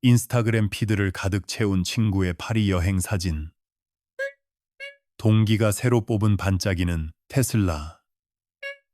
인스타그램 피드를 가득 채운 친구의 파리 여행 사진, 동기가 새로 뽑은 반짝이는 테슬라,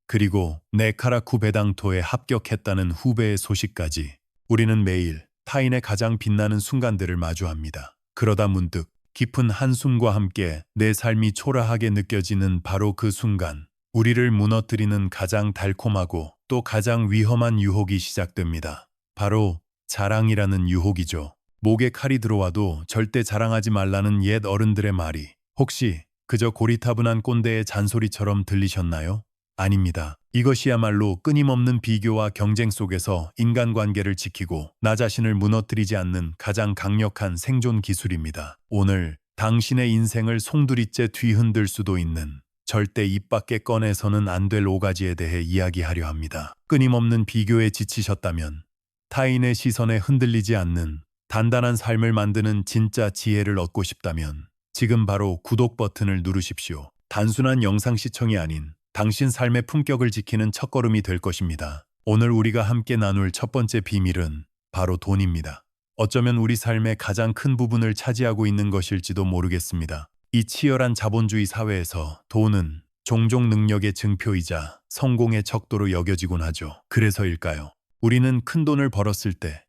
그리고 네카라쿠 배당토에 합격했다는 후배의 소식까지. 우리는 매일 타인의 가장 빛나는 순간들을 마주합니다. 그러다 문득 깊은 한숨과 함께 내 삶이 초라하게 느껴지는 바로 그 순간, 우리를 무너뜨리는 가장 달콤하고 또 가장 위험한 유혹이 시작됩니다. 바로 자랑이라는 유혹이죠. 목에 칼이 들어와도 절대 자랑하지 말라는 옛 어른들의 말이 혹시 그저 고리타분한 꼰대의 잔소리처럼 들리셨나요? 아닙니다. 이것이야말로 끊임없는 비교와 경쟁 속에서 인간관계를 지키고 나 자신을 무너뜨리지 않는 가장 강력한 생존 기술입니다. 오늘 당신의 인생을 송두리째 뒤흔들 수도 있는, 절대 입 밖에 꺼내서는 안 될 5가지에 대해 이야기하려 합니다. 끊임없는 비교에 지치셨다면, 타인의 시선에 흔들리지 않는 단단한 삶을 만드는 진짜 지혜를 얻고 싶다면 지금 바로 구독 버튼을 누르십시오. 단순한 영상 시청이 아닌 당신 삶의 품격을 지키는 첫걸음이 될 것입니다. 오늘 우리가 함께 나눌 첫 번째 비밀은 바로 돈입니다. 어쩌면 우리 삶의 가장 큰 부분을 차지하고 있는 것일지도 모르겠습니다. 이 치열한 자본주의 사회에서 돈은 종종 능력의 증표이자 성공의 척도로 여겨지곤 하죠. 그래서일까요? 우리는 큰 돈을 벌었을 때,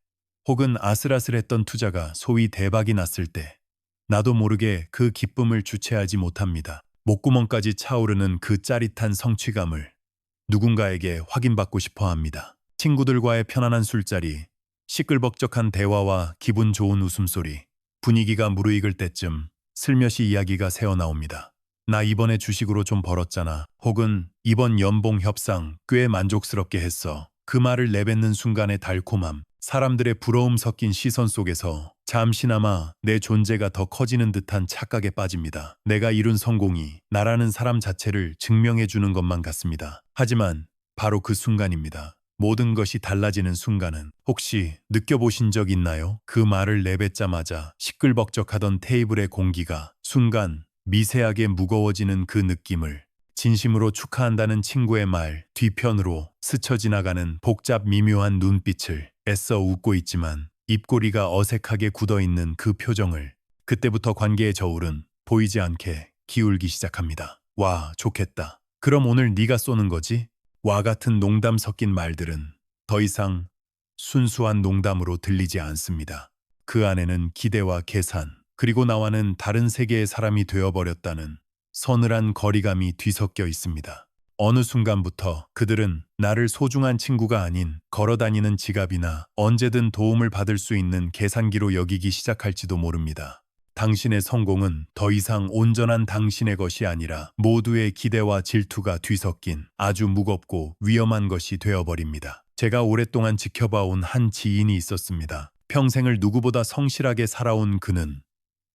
혹은 아슬아슬했던 투자가 소위 대박이 났을 때, 나도 모르게 그 기쁨을 주체하지 못합니다. 목구멍까지 차오르는 그 짜릿한 성취감을 누군가에게 확인받고 싶어 합니다. 친구들과의 편안한 술자리, 시끌벅적한 대화와 기분 좋은 웃음소리, 분위기가 무르익을 때쯤 슬며시 이야기가 새어나옵니다. 나 이번에 주식으로 좀 벌었잖아. 혹은 이번 연봉 협상 꽤 만족스럽게 했어. 그 말을 내뱉는 순간의 달콤함, 사람들의 부러움 섞인 시선 속에서 잠시나마 내 존재가 더 커지는 듯한 착각에 빠집니다. 내가 이룬 성공이 나라는 사람 자체를 증명해 주는 것만 같습니다. 하지만 바로 그 순간입니다. 모든 것이 달라지는 순간은 혹시 느껴보신 적 있나요? 그 말을 내뱉자마자 시끌벅적하던 테이블의 공기가 순간 미세하게 무거워지는 그 느낌을, 진심으로 축하한다는 친구의 말 뒤편으로 스쳐 지나가는 복잡 미묘한 눈빛을, 애써 웃고 있지만 입꼬리가 어색하게 굳어있는 그 표정을, 그때부터 관계의 저울은 보이지 않게 기울기 시작합니다. 와, 좋겠다. 그럼 오늘 네가 쏘는 거지? 와 같은 농담 섞인 말들은 더 이상 순수한 농담으로 들리지 않습니다. 그 안에는 기대와 계산, 그리고 나와는 다른 세계의 사람이 되어버렸다는 서늘한 거리감이 뒤섞여 있습니다. 어느 순간부터 그들은 나를 소중한 친구가 아닌 걸어다니는 지갑이나 언제든 도움을 받을 수 있는 계산기로 여기기 시작할지도 모릅니다. 당신의 성공은 더 이상 온전한 당신의 것이 아니라 모두의 기대와 질투가 뒤섞인 아주 무겁고 위험한 것이 되어버립니다. 제가 오랫동안 지켜봐온 한 지인이 있었습니다. 평생을 누구보다 성실하게 살아온 그는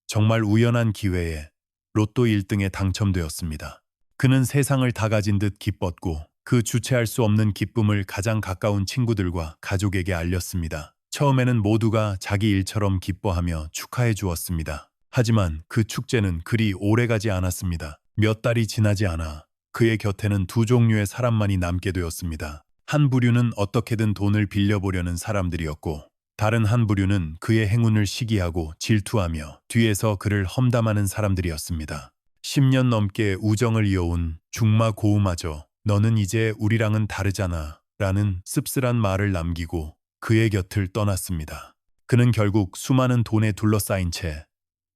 정말 우연한 기회에 로또 1등에 당첨되었습니다. 그는 세상을 다 가진 듯 기뻤고 그 주체할 수 없는 기쁨을 가장 가까운 친구들과 가족에게 알렸습니다. 처음에는 모두가 자기 일처럼 기뻐하며 축하해 주었습니다. 하지만 그 축제는 그리 오래가지 않았습니다. 몇 달이 지나지 않아 그의 곁에는 두 종류의 사람만이 남게 되었습니다. 한 부류는 어떻게든 돈을 빌려보려는 사람들이었고, 다른 한 부류는 그의 행운을 시기하고 질투하며 뒤에서 그를 험담하는 사람들이었습니다. 10년 넘게 우정을 이어온 중마고우마저 너는 이제 우리랑은 다르잖아 라는 씁쓸한 말을 남기고 그의 곁을 떠났습니다. 그는 결국 수많은 돈에 둘러싸인 채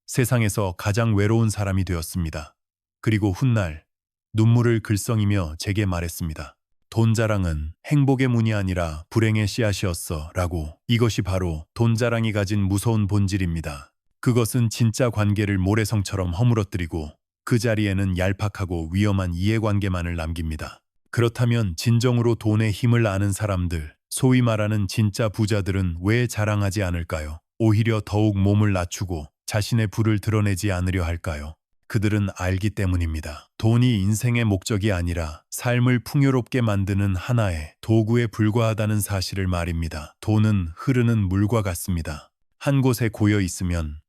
세상에서 가장 외로운 사람이 되었습니다. 그리고 훗날 눈물을 글썽이며 제게 말했습니다. 돈 자랑은 행복의 문이 아니라 불행의 씨앗이었어 라고. 이것이 바로 돈 자랑이 가진 무서운 본질입니다. 그것은 진짜 관계를 모래성처럼 허물어뜨리고 그 자리에는 얄팍하고 위험한 이해관계만을 남깁니다. 그렇다면 진정으로 돈의 힘을 아는 사람들, 소위 말하는 진짜 부자들은 왜 자랑하지 않을까요? 오히려 더욱 몸을 낮추고 자신의 부를 드러내지 않으려 할까요? 그들은 알기 때문입니다. 돈이 인생의 목적이 아니라 삶을 풍요롭게 만드는 하나의 도구에 불과하다는 사실을 말입니다. 돈은 흐르는 물과 같습니다. 한 곳에 고여 있으면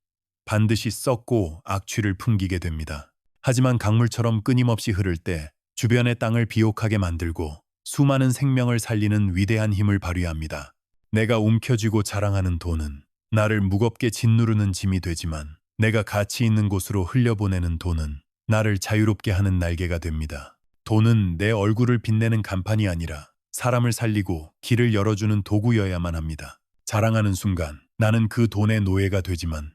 반드시 썩고 악취를 풍기게 됩니다. 하지만 강물처럼 끊임없이 흐를 때 주변의 땅을 비옥하게 만들고 수많은 생명을 살리는 위대한 힘을 발휘합니다. 내가 움켜쥐고 자랑하는 돈은 나를 무겁게 짓누르는 짐이 되지만 내가 가치 있는 곳으로 흘려보내는 돈은 나를 자유롭게 하는 날개가 됩니다. 돈은 내 얼굴을 빛내는 간판이 아니라 사람을 살리고 길을 열어주는 도구여야만 합니다. 자랑하는 순간 나는 그 돈의 노예가 되지만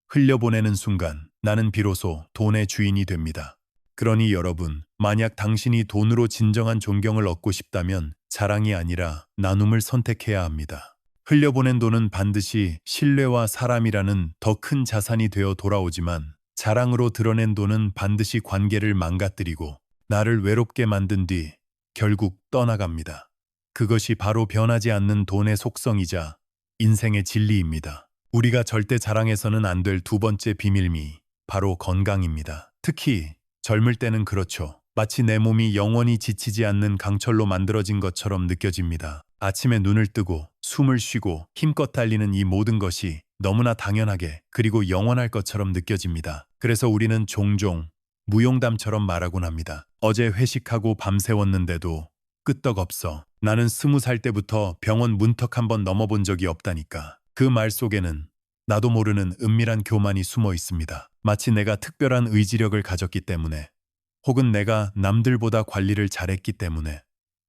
흘려보내는 순간 나는 비로소 돈의 주인이 됩니다. 그러니 여러분, 만약 당신이 돈으로 진정한 존경을 얻고 싶다면 자랑이 아니라 나눔을 선택해야 합니다. 흘려보낸 돈은 반드시 신뢰와 사람이라는 더 큰 자산이 되어 돌아오지만 자랑으로 드러낸 돈은 반드시 관계를 망가뜨리고 나를 외롭게 만든 뒤 결국 떠나갑니다. 그것이 바로 변하지 않는 돈의 속성이자 인생의 진리입니다. 우리가 절대 자랑해서는 안 될 두 번째 비밀미, 바로 건강입니다. 특히 젊을 때는 그렇죠. 마치 내 몸이 영원히 지치지 않는 강철로 만들어진 것처럼 느껴집니다. 아침에 눈을 뜨고 숨을 쉬고 힘껏 달리는 이 모든 것이 너무나 당연하게 그리고 영원할 것처럼 느껴집니다. 그래서 우리는 종종 무용담처럼 말하곤 합니다. 어제 회식하고 밤새웠는데도 끄떡없어. 나는 20살 때부터 병원 문턱 한번 넘어본 적이 없다니까. 그 말 속에는 나도 모르는 은밀한 교만이 숨어 있습니다. 마치 내가 특별한 의지력을 가졌기 때문에 혹은 내가 남들보다 관리를 잘했기 때문에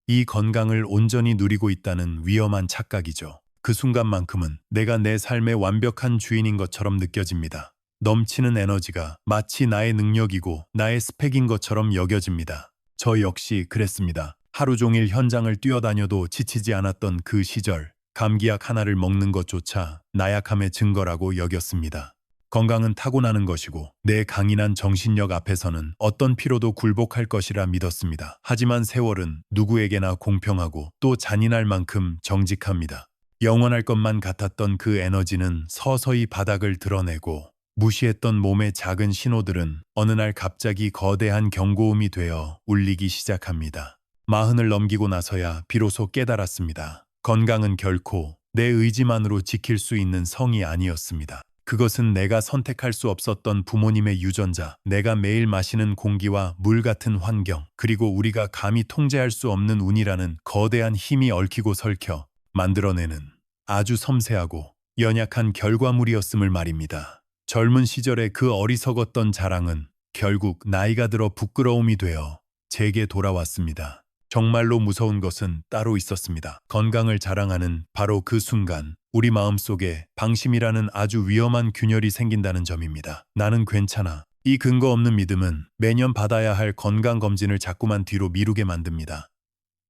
이 건강을 온전히 누리고 있다는 위험한 착각이죠. 그 순간만큼은 내가 내 삶의 완벽한 주인인 것처럼 느껴집니다. 넘치는 에너지가 마치 나의 능력이고 나의 스펙인 것처럼 여겨집니다. 저 역시 그랬습니다. 하루 종일 현장을 뛰어다녀도 지치지 않았던 그 시절, 감기약 하나를 먹는 것조차 나약함의 증거라고 여겼습니다. 건강은 타고나는 것이고 내 강인한 정신력 앞에서는 어떤 피로도 굴복할 것이라 믿었습니다. 하지만 세월은 누구에게나 공평하고 또 잔인할 만큼 정직합니다. 영원할 것만 같았던 그 에너지는 서서히 바닥을 드러내고 무시했던 몸의 작은 신호들은 어느 날 갑자기 거대한 경고음이 되어 울리기 시작합니다. 40을 넘기고 나서야 비로소 깨달았습니다. 건강은 결코 내 의지만으로 지킬 수 있는 성이 아니었습니다. 그것은 내가 선택할 수 없었던 부모님의 유전자, 내가 매일 마시는 공기와 물 같은 환경, 그리고 우리가 감히 통제할 수 없는 운이라는 거대한 힘이 얽히고 설켜 만들어내는 아주 섬세하고 연약한 결과물이었음을 말입니다. 젊은 시절의 그 어리석었던 자랑은 결국 나이가 들어 부끄러움이 되어 제게 돌아왔습니다. 정말로 무서운 것은 따로 있었습니다. 건강을 자랑하는 바로 그 순간 우리 마음속에 방심이라는 아주 위험한 균열이 생긴다는 점입니다. 나는 괜찮아. 이 근거 없는 믿음은 매년 받아야 할 건강검진을 자꾸만 뒤로 미루게 만듭니다.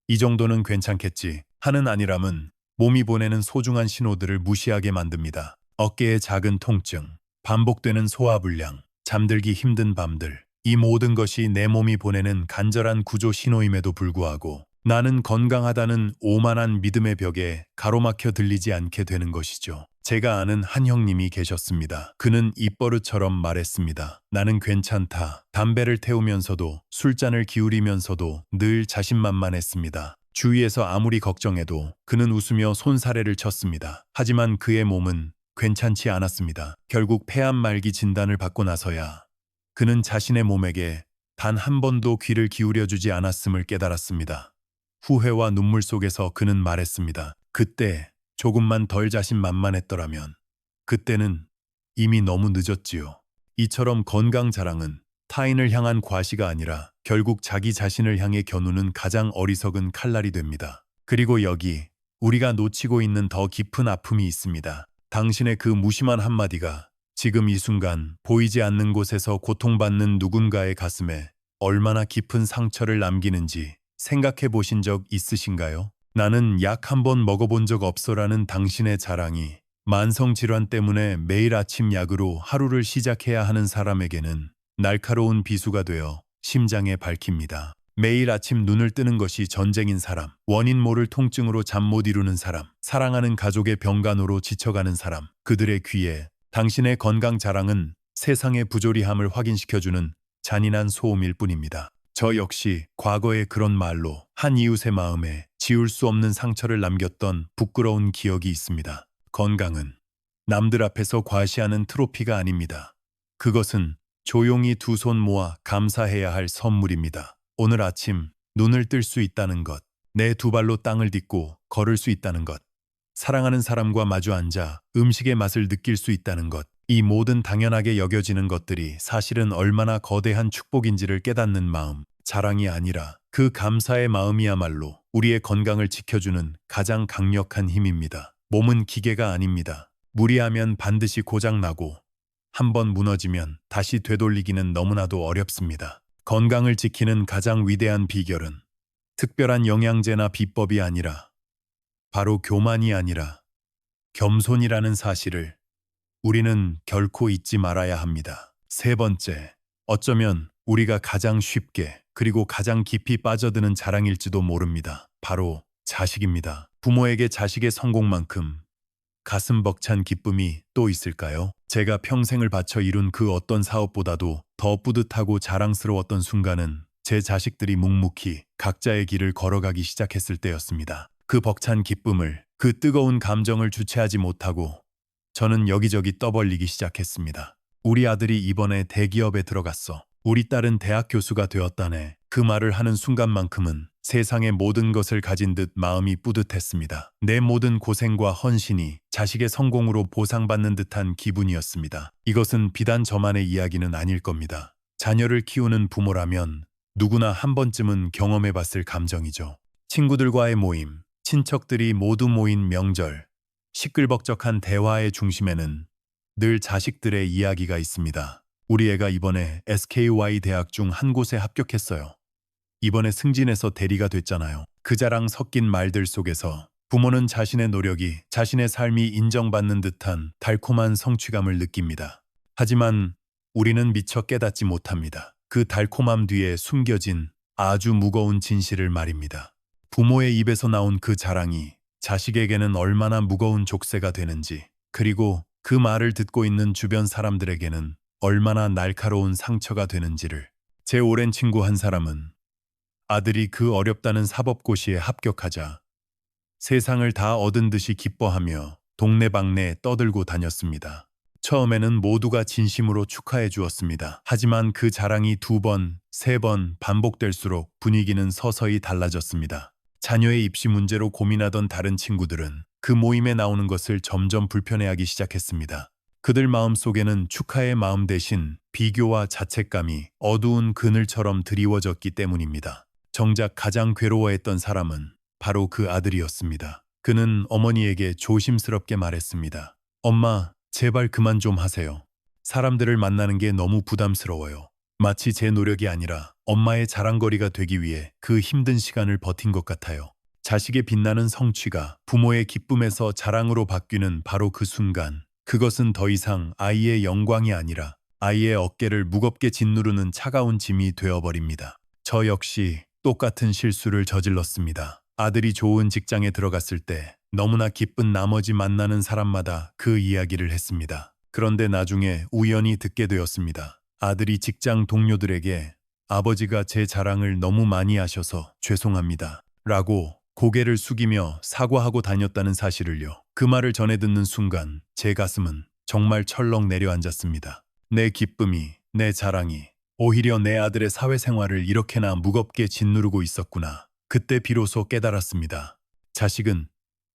이 정도는 괜찮겠지 하는 안일함은 몸이 보내는 소중한 신호들을 무시하게 만듭니다. 어깨의 작은 통증, 반복되는 소화불량, 잠들기 힘든 밤들, 이 모든 것이 내 몸이 보내는 간절한 구조 신호임에도 불구하고 나는 건강하다는 오만한 믿음의 벽에 가로막혀 들리지 않게 되는 것이죠. 제가 아는 한 형님이 계셨습니다. 그는 입버릇처럼 말했습니다. 나는 괜찮다. 담배를 태우면서도 술잔을 기울이면서도 늘 자신만만했습니다. 주위에서 아무리 걱정해도 그는 웃으며 손사래를 쳤습니다. 하지만 그의 몸은 괜찮지 않았습니다. 결국 폐암 말기 진단을 받고 나서야 그는 자신의 몸에게 단 한 번도 귀를 기울여주지 않았음을 깨달았습니다. 후회와 눈물 속에서 그는 말했습니다. 그때 조금만 덜 자신만만했더라면 그때는 이미 너무 늦었지요. 이처럼 건강 자랑은 타인을 향한 과시가 아니라 결국 자기 자신을 향해 겨누는 가장 어리석은 칼날이 됩니다. 그리고 여기 우리가 놓치고 있는 더 깊은 아픔이 있습니다. 당신의 그 무심한 한마디가 지금 이 순간 보이지 않는 곳에서 고통받는 누군가의 가슴에 얼마나 깊은 상처를 남기는지 생각해 보신 적 있으신가요? 나는 약 한 번 먹어본 적 없어라는 당신의 자랑이 만성질환 때문에 매일 아침 약으로 하루를 시작해야 하는 사람에게는 날카로운 비수가 되어 심장에 박힙니다. 매일 아침 눈을 뜨는 것이 전쟁인 사람, 원인 모를 통증으로 잠 못 이루는 사람, 사랑하는 가족의 병간호로 지쳐가는 사람, 그들의 귀에 당신의 건강 자랑은 세상의 부조리함을 확인시켜주는 잔인한 소음일 뿐입니다. 저 역시 과거의 그런 말로 한 이웃의 마음에 지울 수 없는 상처를 남겼던 부끄러운 기억이 있습니다. 건강은 남들 앞에서 과시하는 트로피가 아닙니다. 그것은 조용히 두 손 모아 감사해야 할 선물입니다. 오늘 아침 눈을 뜰 수 있다는 것, 내 두 발로 땅을 딛고 걸을 수 있다는 것, 사랑하는 사람과 마주 앉아 음식의 맛을 느낄 수 있다는 것. 이 모든 당연하게 여겨지는 것들이 사실은 얼마나 거대한 축복인지를 깨닫는 마음. 자랑이 아니라 그 감사의 마음이야말로 우리의 건강을 지켜주는 가장 강력한 힘입니다. 몸은 기계가 아닙니다. 무리하면 반드시 고장나고 한번 무너지면 다시 되돌리기는 너무나도 어렵습니다. 건강을 지키는 가장 위대한 비결은 특별한 영양제나 비법이 아니라 바로 교만이 아니라 겸손이라는 사실을 우리는 결코 잊지 말아야 합니다. 세 번째, 어쩌면 우리가 가장 쉽게 그리고 가장 깊이 빠져드는 자랑일지도 모릅니다. 바로 자식입니다. 부모에게 자식의 성공만큼 가슴 벅찬 기쁨이 또 있을까요? 제가 평생을 바쳐 이룬 그 어떤 사업보다도 더 뿌듯하고 자랑스러웠던 순간은 제 자식들이 묵묵히 각자의 길을 걸어가기 시작했을 때였습니다. 그 벅찬 기쁨을, 그 뜨거운 감정을 주체하지 못하고 저는 여기저기 떠벌리기 시작했습니다. 우리 아들이 이번에 대기업에 들어갔어. 우리 딸은 대학 교수가 되었다네. 그 말을 하는 순간만큼은 세상의 모든 것을 가진 듯 마음이 뿌듯했습니다. 내 모든 고생과 헌신이 자식의 성공으로 보상받는 듯한 기분이었습니다. 이것은 비단 저만의 이야기는 아닐 겁니다. 자녀를 키우는 부모라면 누구나 한 번쯤은 경험해봤을 감정이죠. 친구들과의 모임, 친척들이 모두 모인 명절, 시끌벅적한 대화의 중심에는 늘 자식들의 이야기가 있습니다. 우리 애가 이번에 SKY 대학 중 한 곳에 합격했어요. 이번에 승진해서 대리가 됐잖아요. 그 자랑 섞인 말들 속에서 부모는 자신의 노력이, 자신의 삶이 인정받는 듯한 달콤한 성취감을 느낍니다. 하지만 우리는 미처 깨닫지 못합니다. 그 달콤함 뒤에 숨겨진 아주 무거운 진실을 말입니다. 부모의 입에서 나온 그 자랑이 자식에게는 얼마나 무거운 족쇄가 되는지, 그리고 그 말을 듣고 있는 주변 사람들에게는 얼마나 날카로운 상처가 되는지를. 제 오랜 친구 한 사람은 아들이 그 어렵다는 사법고시에 합격하자 세상을 다 얻은 듯이 기뻐하며 동네방네 떠들고 다녔습니다. 처음에는 모두가 진심으로 축하해 주었습니다. 하지만 그 자랑이 2번, 3번 반복될수록 분위기는 서서히 달라졌습니다. 자녀의 입시 문제로 고민하던 다른 친구들은 그 모임에 나오는 것을 점점 불편해하기 시작했습니다. 그들 마음 속에는 축하의 마음 대신 비교와 자책감이 어두운 그늘처럼 드리워졌기 때문입니다. 정작 가장 괴로워했던 사람은 바로 그 아들이었습니다. 그는 어머니에게 조심스럽게 말했습니다. 엄마, 제발 그만 좀 하세요. 사람들을 만나는 게 너무 부담스러워요. 마치 제 노력이 아니라 엄마의 자랑거리가 되기 위해 그 힘든 시간을 버틴 것 같아요. 자식의 빛나는 성취가 부모의 기쁨에서 자랑으로 바뀌는 바로 그 순간, 그것은 더 이상 아이의 영광이 아니라 아이의 어깨를 무겁게 짓누르는 차가운 짐이 되어버립니다. 저 역시 똑같은 실수를 저질렀습니다. 아들이 좋은 직장에 들어갔을 때 너무나 기쁜 나머지 만나는 사람마다 그 이야기를 했습니다. 그런데 나중에 우연히 듣게 되었습니다. 아들이 직장 동료들에게 아버지가 제 자랑을 너무 많이 하셔서 죄송합니다. 라고 고개를 숙이며 사과하고 다녔다는 사실을요. 그 말을 전해 듣는 순간 제 가슴은 정말 철렁 내려앉았습니다. 내 기쁨이, 내 자랑이 오히려 내 아들의 사회생활을 이렇게나 무겁게 짓누르고 있었구나. 그때 비로소 깨달았습니다. 자식은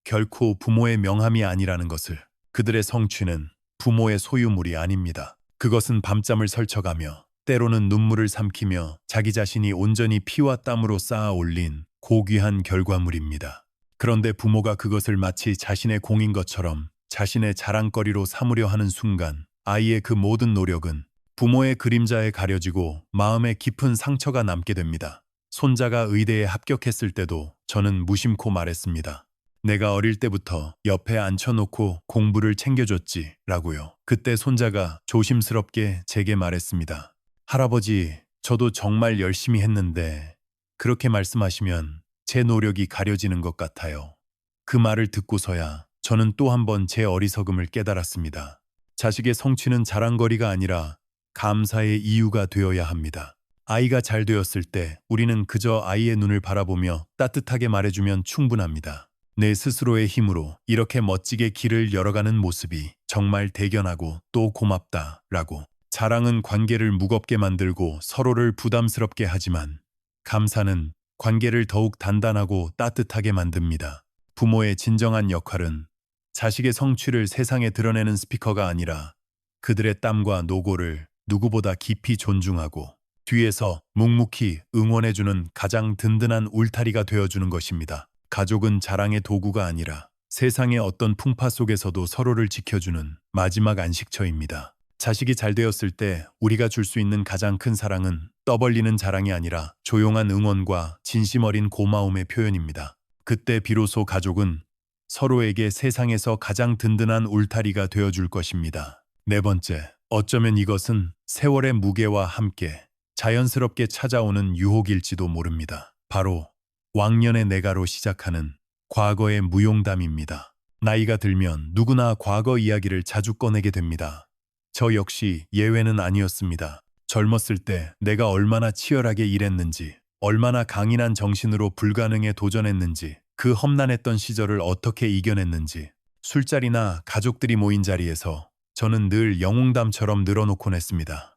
결코 부모의 명함이 아니라는 것을. 그들의 성취는 부모의 소유물이 아닙니다. 그것은 밤잠을 설쳐가며 때로는 눈물을 삼키며 자기 자신이 온전히 피와 땀으로 쌓아 올린 고귀한 결과물입니다. 그런데 부모가 그것을 마치 자신의 공인 것처럼 자신의 자랑거리로 삼으려 하는 순간 아이의 그 모든 노력은 부모의 그림자에 가려지고 마음에 깊은 상처가 남게 됩니다. 손자가 의대에 합격했을 때도 저는 무심코 말했습니다. 내가 어릴 때부터 옆에 앉혀놓고 공부를 챙겨줬지 라고요. 그때 손자가 조심스럽게 제게 말했습니다. 할아버지, 저도 정말 열심히 했는데 그렇게 말씀하시면 제 노력이 가려지는 것 같아요. 그 말을 듣고서야 저는 또 한 번 제 어리석음을 깨달았습니다. 자식의 성취는 자랑거리가 아니라 감사의 이유가 되어야 합니다. 아이가 잘 되었을 때 우리는 그저 아이의 눈을 바라보며 따뜻하게 말해주면 충분합니다. 내 스스로의 힘으로 이렇게 멋지게 길을 열어가는 모습이 정말 대견하고 또 고맙다 라고. 자랑은 관계를 무겁게 만들고 서로를 부담스럽게 하지만 감사는 관계를 더욱 단단하고 따뜻하게 만듭니다. 부모의 진정한 역할은 자식의 성취를 세상에 드러내는 스피커가 아니라 그들의 땀과 노고를 누구보다 깊이 존중하고 뒤에서 묵묵히 응원해주는 가장 든든한 울타리가 되어주는 것입니다. 가족은 자랑의 도구가 아니라 세상의 어떤 풍파 속에서도 서로를 지켜주는 마지막 안식처입니다. 자식이 잘 되었을 때 우리가 줄 수 있는 가장 큰 사랑은 떠벌리는 자랑이 아니라 조용한 응원과 진심 어린 고마움의 표현입니다. 그때 비로소 가족은 서로에게 세상에서 가장 든든한 울타리가 되어줄 것입니다. 네 번째, 어쩌면 이것은 세월의 무게와 함께 자연스럽게 찾아오는 유혹일지도 모릅니다. 바로 왕년의 내가로 시작하는 과거의 무용담입니다. 나이가 들면 누구나 과거 이야기를 자주 꺼내게 됩니다. 저 역시 예외는 아니었습니다. 젊었을 때 내가 얼마나 치열하게 일했는지, 얼마나 강인한 정신으로 불가능에 도전했는지, 그 험난했던 시절을 어떻게 이겨냈는지, 술자리나 가족들이 모인 자리에서 저는 늘 영웅담처럼 늘어놓곤 했습니다.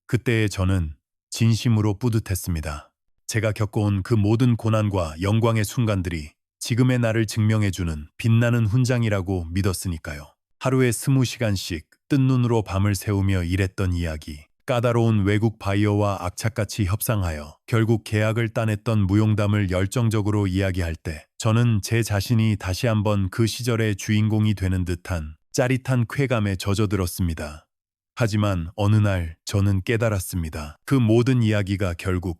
그때의 저는 진심으로 뿌듯했습니다. 제가 겪어온 그 모든 고난과 영광의 순간들이 지금의 나를 증명해주는 빛나는 훈장이라고 믿었으니까요. 하루에 20시간씩 뜬 눈으로 밤을 새우며 일했던 이야기, 까다로운 외국 바이어와 악착같이 협상하여 결국 계약을 따냈던 무용담을 열정적으로 이야기할 때 저는 제 자신이 다시 한번 그 시절의 주인공이 되는 듯한 짜릿한 쾌감에 젖어들었습니다. 하지만 어느 날 저는 깨달았습니다. 그 모든 이야기가 결국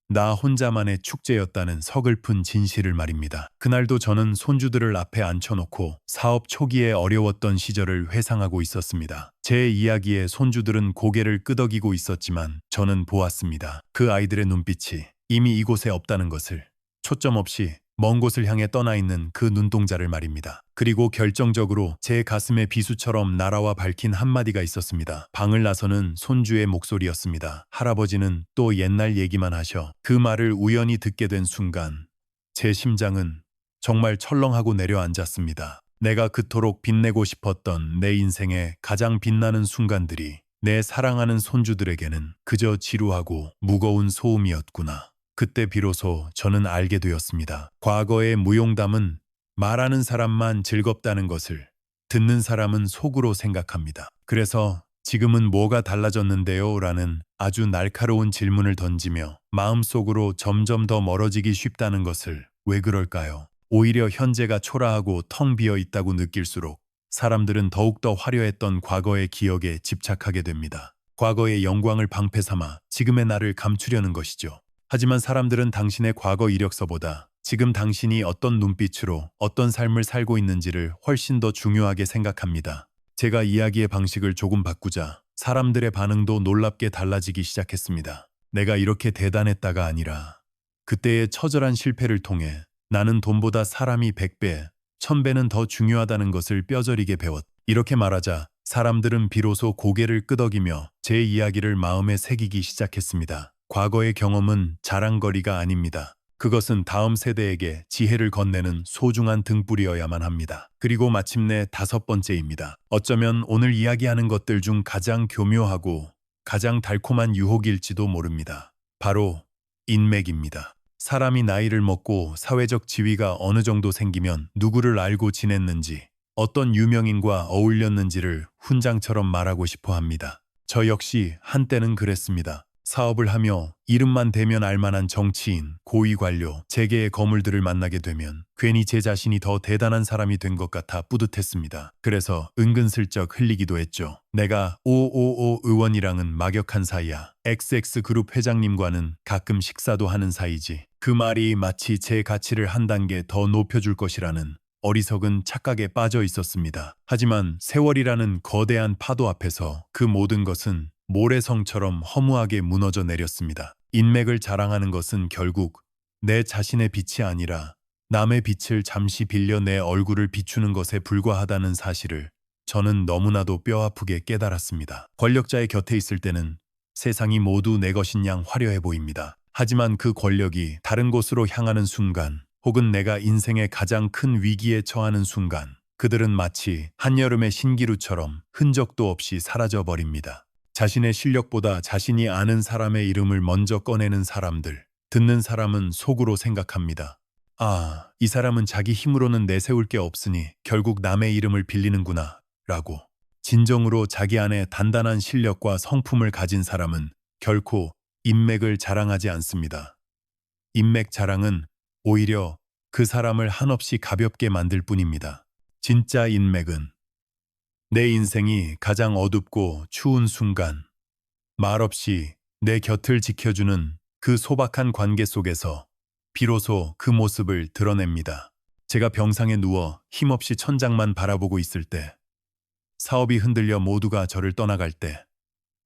나 혼자만의 축제였다는 서글픈 진실을 말입니다. 그날도 저는 손주들을 앞에 앉혀놓고 사업 초기에 어려웠던 시절을 회상하고 있었습니다. 제 이야기에 손주들은 고개를 끄덕이고 있었지만 저는 보았습니다. 그 아이들의 눈빛이 이미 이곳에 없다는 것을, 초점 없이 먼 곳을 향해 떠나 있는 그 눈동자를 말입니다. 그리고 결정적으로 제 가슴에 비수처럼 날아와 밝힌 한마디가 있었습니다. 방을 나서는 손주의 목소리였습니다. 할아버지는 또 옛날 얘기만 하셔. 그 말을 우연히 듣게 된 순간 제 심장은 정말 철렁하고 내려앉았습니다. 내가 그토록 빛내고 싶었던 내 인생의 가장 빛나는 순간들이 내 사랑하는 손주들에게는 그저 지루하고 무거운 소음이었구나. 그때 비로소 저는 알게 되었습니다. 과거의 무용담은 말하는 사람만 즐겁다는 것을 듣는 사람은 속으로 생각합니다. 그래서 지금은 뭐가 달라졌는데요? 라는 아주 날카로운 질문을 던지며 마음속으로 점점 더 멀어지기 쉽다는 것을 왜 그럴까요? 오히려 현재가 초라하고 텅 비어 있다고 느낄수록 사람들은 더욱더 화려했던 과거의 기억에 집착하게 됩니다. 과거의 영광을 방패 삼아 지금의 나를 감추려는 것이죠. 하지만 사람들은 당신의 과거 이력서보다 지금 당신이 어떤 눈빛으로 어떤 삶을 살고 있는지를 훨씬 더 중요하게 생각합니다. 제가 이야기의 방식을 조금 바꾸자 사람들의 반응도 놀랍게 달라지기 시작했습니다. 내가 이렇게 대단했다가 아니라 그때의 처절한 실패를 통해 나는 돈보다 사람이 100배, 1000배는 더 중요하다는 것을 뼈저리게 배웠다. 이렇게 말하자 사람들은 비로소 고개를 끄덕이며 제 이야기를 마음에 새기기 시작했습니다. 과거의 경험은 자랑거리가 아닙니다. 그것은 다음 세대에게 지혜를 건네는 소중한 등불이어야만 합니다. 그리고 마침내 5번째입니다. 어쩌면 오늘 이야기하는 것들 중 가장 교묘하고 가장 달콤한 유혹일지도 모릅니다. 바로 인맥입니다. 사람이 나이를 먹고 사회적 지위가 어느 정도 생기면 누구를 알고 지냈는지, 어떤 유명인과 어울렸는지를 훈장처럼 말하고 싶어 합니다. 저 역시 한때는 그랬습니다. 사업을 하며 이름만 대면 알만한 정치인, 고위 관료, 재계의 거물들을 만나게 되면 괜히 제 자신이 더 대단한 사람이 된 것 같아 뿌듯했습니다. 그래서 은근슬쩍 흘리기도 했죠. 내가 555 의원이랑은 막역한 사이야. XX그룹 회장님과는 가끔 식사도 하는 사이지. 그 말이 마치 제 가치를 한 단계 더 높여줄 것이라는 어리석은 착각에 빠져 있었습니다. 하지만 세월이라는 거대한 파도 앞에서 그 모든 것은 모래성처럼 허무하게 무너져 내렸습니다. 인맥을 자랑하는 것은 결국 내 자신의 빛이 아니라 남의 빛을 잠시 빌려 내 얼굴을 비추는 것에 불과하다는 사실을 저는 너무나도 뼈아프게 깨달았습니다. 권력자의 곁에 있을 때는 세상이 모두 내 것인 양 화려해 보입니다. 하지만 그 권력이 다른 곳으로 향하는 순간, 혹은 내가 인생의 가장 큰 위기에 처하는 순간, 그들은 마치 한여름의 신기루처럼 흔적도 없이 사라져 버립니다. 자신의 실력보다 자신이 아는 사람의 이름을 먼저 꺼내는 사람들, 듣는 사람은 속으로 생각합니다. 아, 이 사람은 자기 힘으로는 내세울 게 없으니 결국 남의 이름을 빌리는구나 라고. 진정으로 자기 안에 단단한 실력과 성품을 가진 사람은 결코 인맥을 자랑하지 않습니다. 인맥 자랑은 오히려 그 사람을 한없이 가볍게 만들 뿐입니다. 진짜 인맥은 내 인생이 가장 어둡고 추운 순간, 말없이 내 곁을 지켜주는 그 소박한 관계 속에서 비로소 그 모습을 드러냅니다. 제가 병상에 누워 힘없이 천장만 바라보고 있을 때, 사업이 흔들려 모두가 저를 떠나갈 때,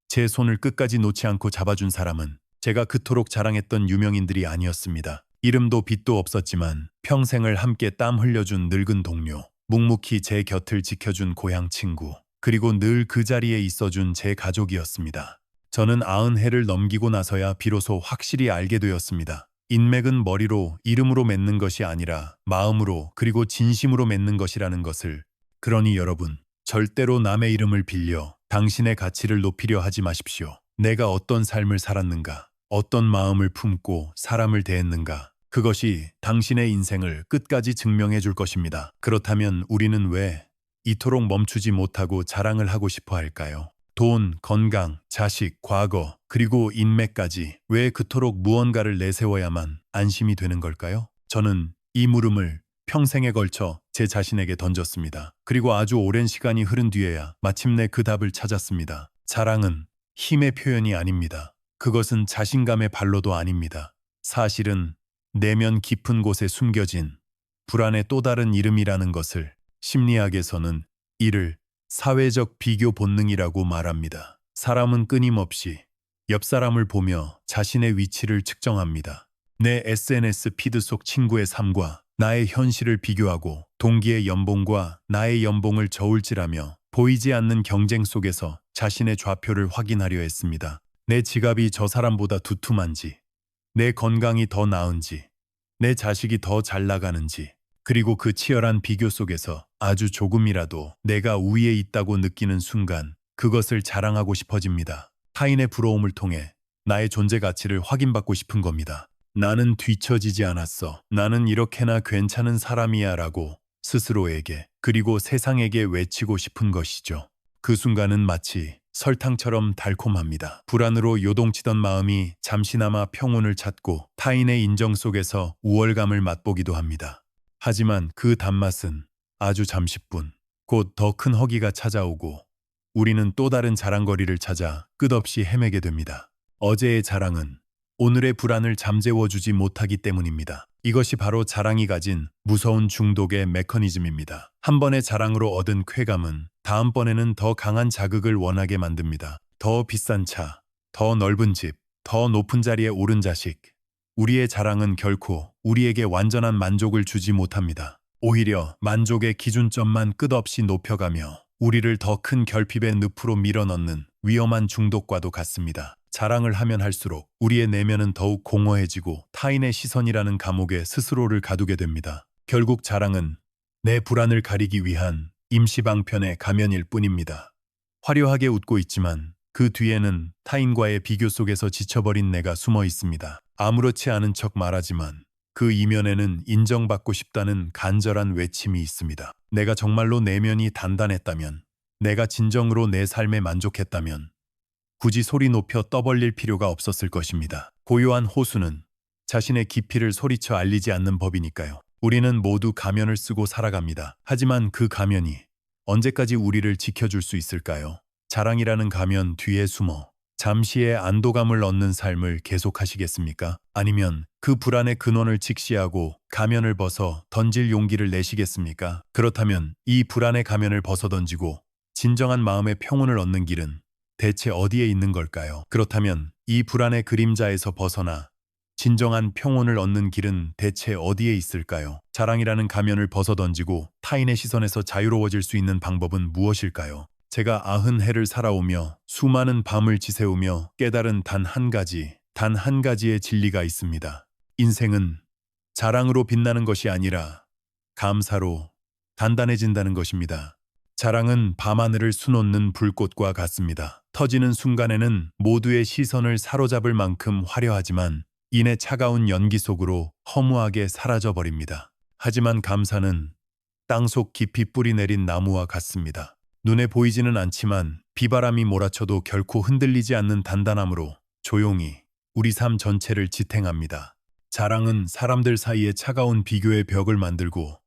제 손을 끝까지 놓지 않고 잡아준 사람은 제가 그토록 자랑했던 유명인들이 아니었습니다. 이름도 빚도 없었지만 평생을 함께 땀 흘려준 늙은 동료, 묵묵히 제 곁을 지켜준 고향 친구, 그리고 늘 그 자리에 있어준 제 가족이었습니다. 저는 90해를 넘기고 나서야 비로소 확실히 알게 되었습니다. 인맥은 머리로, 이름으로 맺는 것이 아니라 마음으로 그리고 진심으로 맺는 것이라는 것을. 그러니 여러분, 절대로 남의 이름을 빌려 당신의 가치를 높이려 하지 마십시오. 내가 어떤 삶을 살았는가, 어떤 마음을 품고 사람을 대했는가, 그것이 당신의 인생을 끝까지 증명해 줄 것입니다. 그렇다면 우리는 왜 이토록 멈추지 못하고 자랑을 하고 싶어 할까요? 돈, 건강, 자식, 과거, 그리고 인맥까지 왜 그토록 무언가를 내세워야만 안심이 되는 걸까요? 저는 이 물음을 평생에 걸쳐 제 자신에게 던졌습니다. 그리고 아주 오랜 시간이 흐른 뒤에야 마침내 그 답을 찾았습니다. 자랑은 힘의 표현이 아닙니다. 그것은 자신감의 발로도 아닙니다. 사실은 내면 깊은 곳에 숨겨진 불안의 또 다른 이름이라는 것을 심리학에서는 이를 사회적 비교 본능이라고 말합니다. 사람은 끊임없이 옆 사람을 보며 자신의 위치를 측정합니다. 내 SNS 피드 속 친구의 삶과 나의 현실을 비교하고 동기의 연봉과 나의 연봉을 저울질하며 보이지 않는 경쟁 속에서 자신의 좌표를 확인하려 했습니다. 내 지갑이 저 사람보다 두툼한지, 내 건강이 더 나은지, 내 자식이 더 잘 나가는지, 그리고 그 치열한 비교 속에서 아주 조금이라도 내가 우위에 있다고 느끼는 순간 그것을 자랑하고 싶어집니다. 타인의 부러움을 통해 나의 존재 가치를 확인받고 싶은 겁니다. 나는 뒤처지지 않았어. 나는 이렇게나 괜찮은 사람이야 라고 스스로에게 그리고 세상에게 외치고 싶은 것이죠. 그 순간은 마치 설탕처럼 달콤합니다. 불안으로 요동치던 마음이 잠시나마 평온을 찾고 타인의 인정 속에서 우월감을 맛보기도 합니다. 하지만 그 단맛은 아주 잠시뿐. 곧 더 큰 허기가 찾아오고 우리는 또 다른 자랑거리를 찾아 끝없이 헤매게 됩니다. 어제의 자랑은 오늘의 불안을 잠재워주지 못하기 때문입니다. 이것이 바로 자랑이 가진 무서운 중독의 메커니즘입니다. 한 번의 자랑으로 얻은 쾌감은 다음번에는 더 강한 자극을 원하게 만듭니다. 더 비싼 차, 더 넓은 집, 더 높은 자리에 오른 자식. 우리의 자랑은 결코 우리에게 완전한 만족을 주지 못합니다. 오히려 만족의 기준점만 끝없이 높여가며 우리를 더 큰 결핍의 늪으로 밀어넣는 위험한 중독과도 같습니다. 자랑을 하면 할수록 우리의 내면은 더욱 공허해지고 타인의 시선이라는 감옥에 스스로를 가두게 됩니다. 결국 자랑은 내 불안을 가리기 위한 임시방편의 가면일 뿐입니다. 화려하게 웃고 있지만 그 뒤에는 타인과의 비교 속에서 지쳐버린 내가 숨어 있습니다. 아무렇지 않은 척 말하지만 그 이면에는 인정받고 싶다는 간절한 외침이 있습니다. 내가 정말로 내면이 단단했다면, 내가 진정으로 내 삶에 만족했다면 굳이 소리 높여 떠벌릴 필요가 없었을 것입니다. 고요한 호수는 자신의 깊이를 소리쳐 알리지 않는 법이니까요. 우리는 모두 가면을 쓰고 살아갑니다. 하지만 그 가면이 언제까지 우리를 지켜줄 수 있을까요? 자랑이라는 가면 뒤에 숨어 잠시의 안도감을 얻는 삶을 계속하시겠습니까? 아니면 그 불안의 근원을 직시하고 가면을 벗어 던질 용기를 내시겠습니까? 그렇다면 이 불안의 가면을 벗어 던지고 진정한 마음의 평온을 얻는 길은 대체 어디에 있는 걸까요? 그렇다면 이 불안의 그림자에서 벗어나 진정한 평온을 얻는 길은 대체 어디에 있을까요? 자랑이라는 가면을 벗어 던지고 타인의 시선에서 자유로워질 수 있는 방법은 무엇일까요? 제가 90해를 살아오며 수많은 밤을 지새우며 깨달은 단 한 가지의 진리가 있습니다. 인생은 자랑으로 빛나는 것이 아니라 감사로 단단해진다는 것입니다. 자랑은 밤하늘을 수놓는 불꽃과 같습니다. 터지는 순간에는 모두의 시선을 사로잡을 만큼 화려하지만 이내 차가운 연기 속으로 허무하게 사라져 버립니다. 하지만 감사는 땅속 깊이 뿌리 내린 나무와 같습니다. 눈에 보이지는 않지만 비바람이 몰아쳐도 결코 흔들리지 않는 단단함으로 조용히 우리 삶 전체를 지탱합니다. 자랑은 사람들 사이에 차가운 비교의 벽을 만들고,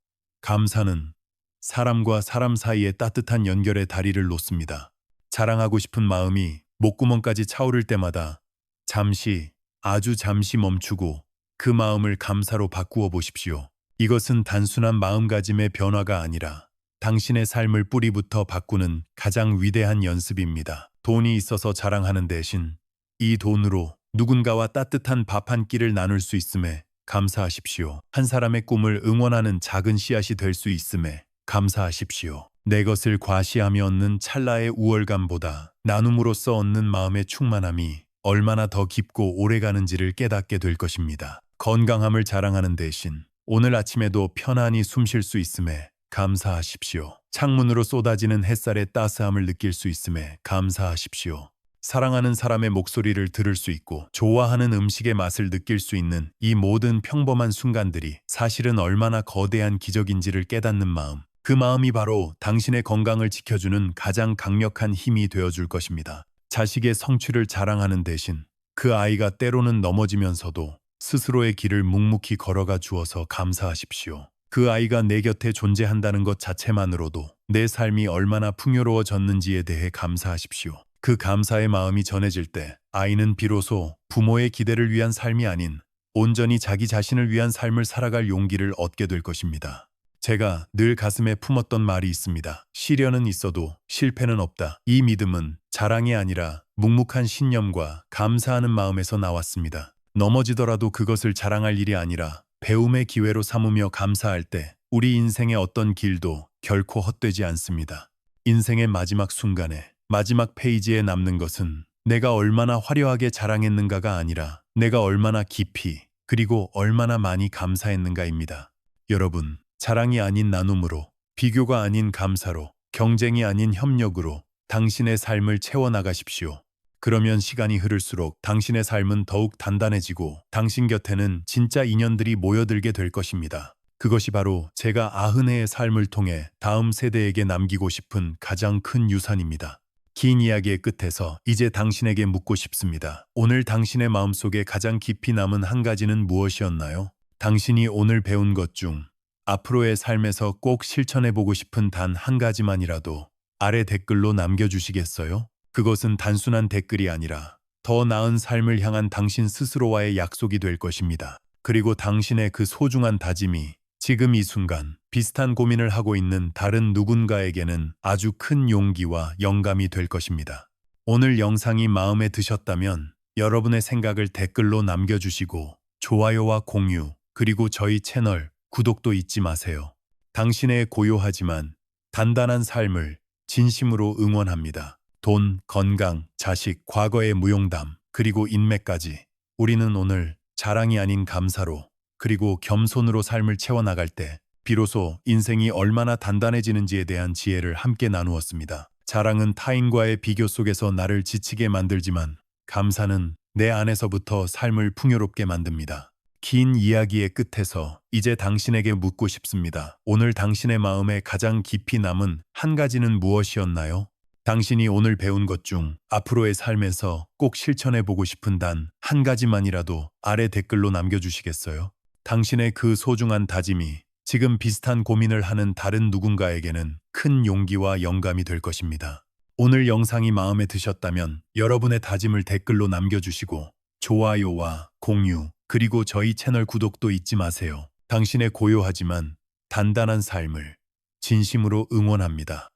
감사는 사람과 사람 사이에 따뜻한 연결의 다리를 놓습니다. 자랑하고 싶은 마음이 목구멍까지 차오를 때마다 잠시, 아주 잠시 멈추고 그 마음을 감사로 바꾸어 보십시오. 이것은 단순한 마음가짐의 변화가 아니라 당신의 삶을 뿌리부터 바꾸는 가장 위대한 연습입니다. 돈이 있어서 자랑하는 대신 이 돈으로 누군가와 따뜻한 밥 한 끼를 나눌 수 있음에 감사하십시오. 한 사람의 꿈을 응원하는 작은 씨앗이 될 수 있음에 감사하십시오. 내 것을 과시하며 얻는 찰나의 우월감보다 나눔으로써 얻는 마음의 충만함이 얼마나 더 깊고 오래가는지를 깨닫게 될 것입니다. 건강함을 자랑하는 대신 오늘 아침에도 편안히 숨 쉴 수 있음에 감사하십시오. 창문으로 쏟아지는 햇살의 따스함을 느낄 수 있음에 감사하십시오. 사랑하는 사람의 목소리를 들을 수 있고 좋아하는 음식의 맛을 느낄 수 있는 이 모든 평범한 순간들이 사실은 얼마나 거대한 기적인지를 깨닫는 마음, 그 마음이 바로 당신의 건강을 지켜주는 가장 강력한 힘이 되어줄 것입니다. 자식의 성취를 자랑하는 대신 그 아이가 때로는 넘어지면서도 스스로의 길을 묵묵히 걸어가 주어서 감사하십시오. 그 아이가 내 곁에 존재한다는 것 자체만으로도 내 삶이 얼마나 풍요로워졌는지에 대해 감사하십시오. 그 감사의 마음이 전해질 때 아이는 비로소 부모의 기대를 위한 삶이 아닌 온전히 자기 자신을 위한 삶을 살아갈 용기를 얻게 될 것입니다. 제가 늘 가슴에 품었던 말이 있습니다. 시련은 있어도 실패는 없다. 이 믿음은 자랑이 아니라 묵묵한 신념과 감사하는 마음에서 나왔습니다. 넘어지더라도 그것을 자랑할 일이 아니라 배움의 기회로 삼으며 감사할 때 우리 인생의 어떤 길도 결코 헛되지 않습니다. 인생의 마지막 순간에, 마지막 페이지에 남는 것은 내가 얼마나 화려하게 자랑했는가가 아니라 내가 얼마나 깊이 그리고 얼마나 많이 감사했는가입니다. 여러분, 자랑이 아닌 나눔으로, 비교가 아닌 감사로, 경쟁이 아닌 협력으로 당신의 삶을 채워나가십시오. 그러면 시간이 흐를수록 당신의 삶은 더욱 단단해지고 당신 곁에는 진짜 인연들이 모여들게 될 것입니다. 그것이 바로 제가 90회의 삶을 통해 다음 세대에게 남기고 싶은 가장 큰 유산입니다. 긴 이야기의 끝에서 이제 당신에게 묻고 싶습니다. 오늘 당신의 마음속에 가장 깊이 남은 한 가지는 무엇이었나요? 당신이 오늘 배운 것 중 앞으로의 삶에서 꼭 실천해보고 싶은 단 한 가지만이라도 아래 댓글로 남겨주시겠어요? 그것은 단순한 댓글이 아니라 더 나은 삶을 향한 당신 스스로와의 약속이 될 것입니다. 그리고 당신의 그 소중한 다짐이 지금 이 순간 비슷한 고민을 하고 있는 다른 누군가에게는 아주 큰 용기와 영감이 될 것입니다. 오늘 영상이 마음에 드셨다면 여러분의 생각을 댓글로 남겨주시고 좋아요와 공유, 그리고 저희 채널 구독도 잊지 마세요. 당신의 고요하지만 단단한 삶을 진심으로 응원합니다. 돈, 건강, 자식, 과거의 무용담, 그리고 인맥까지 우리는 오늘 자랑이 아닌 감사로 그리고 겸손으로 삶을 채워나갈 때 비로소 인생이 얼마나 단단해지는지에 대한 지혜를 함께 나누었습니다. 자랑은 타인과의 비교 속에서 나를 지치게 만들지만 감사는 내 안에서부터 삶을 풍요롭게 만듭니다. 긴 이야기의 끝에서 이제 당신에게 묻고 싶습니다. 오늘 당신의 마음에 가장 깊이 남은 한 가지는 무엇이었나요? 당신이 오늘 배운 것 중 앞으로의 삶에서 꼭 실천해보고 싶은 단 한 가지만이라도 아래 댓글로 남겨주시겠어요? 당신의 그 소중한 다짐이 지금 비슷한 고민을 하는 다른 누군가에게는 큰 용기와 영감이 될 것입니다. 오늘 영상이 마음에 드셨다면 여러분의 다짐을 댓글로 남겨주시고 좋아요와 공유, 그리고 저희 채널 구독도 잊지 마세요. 당신의 고요하지만 단단한 삶을 진심으로 응원합니다.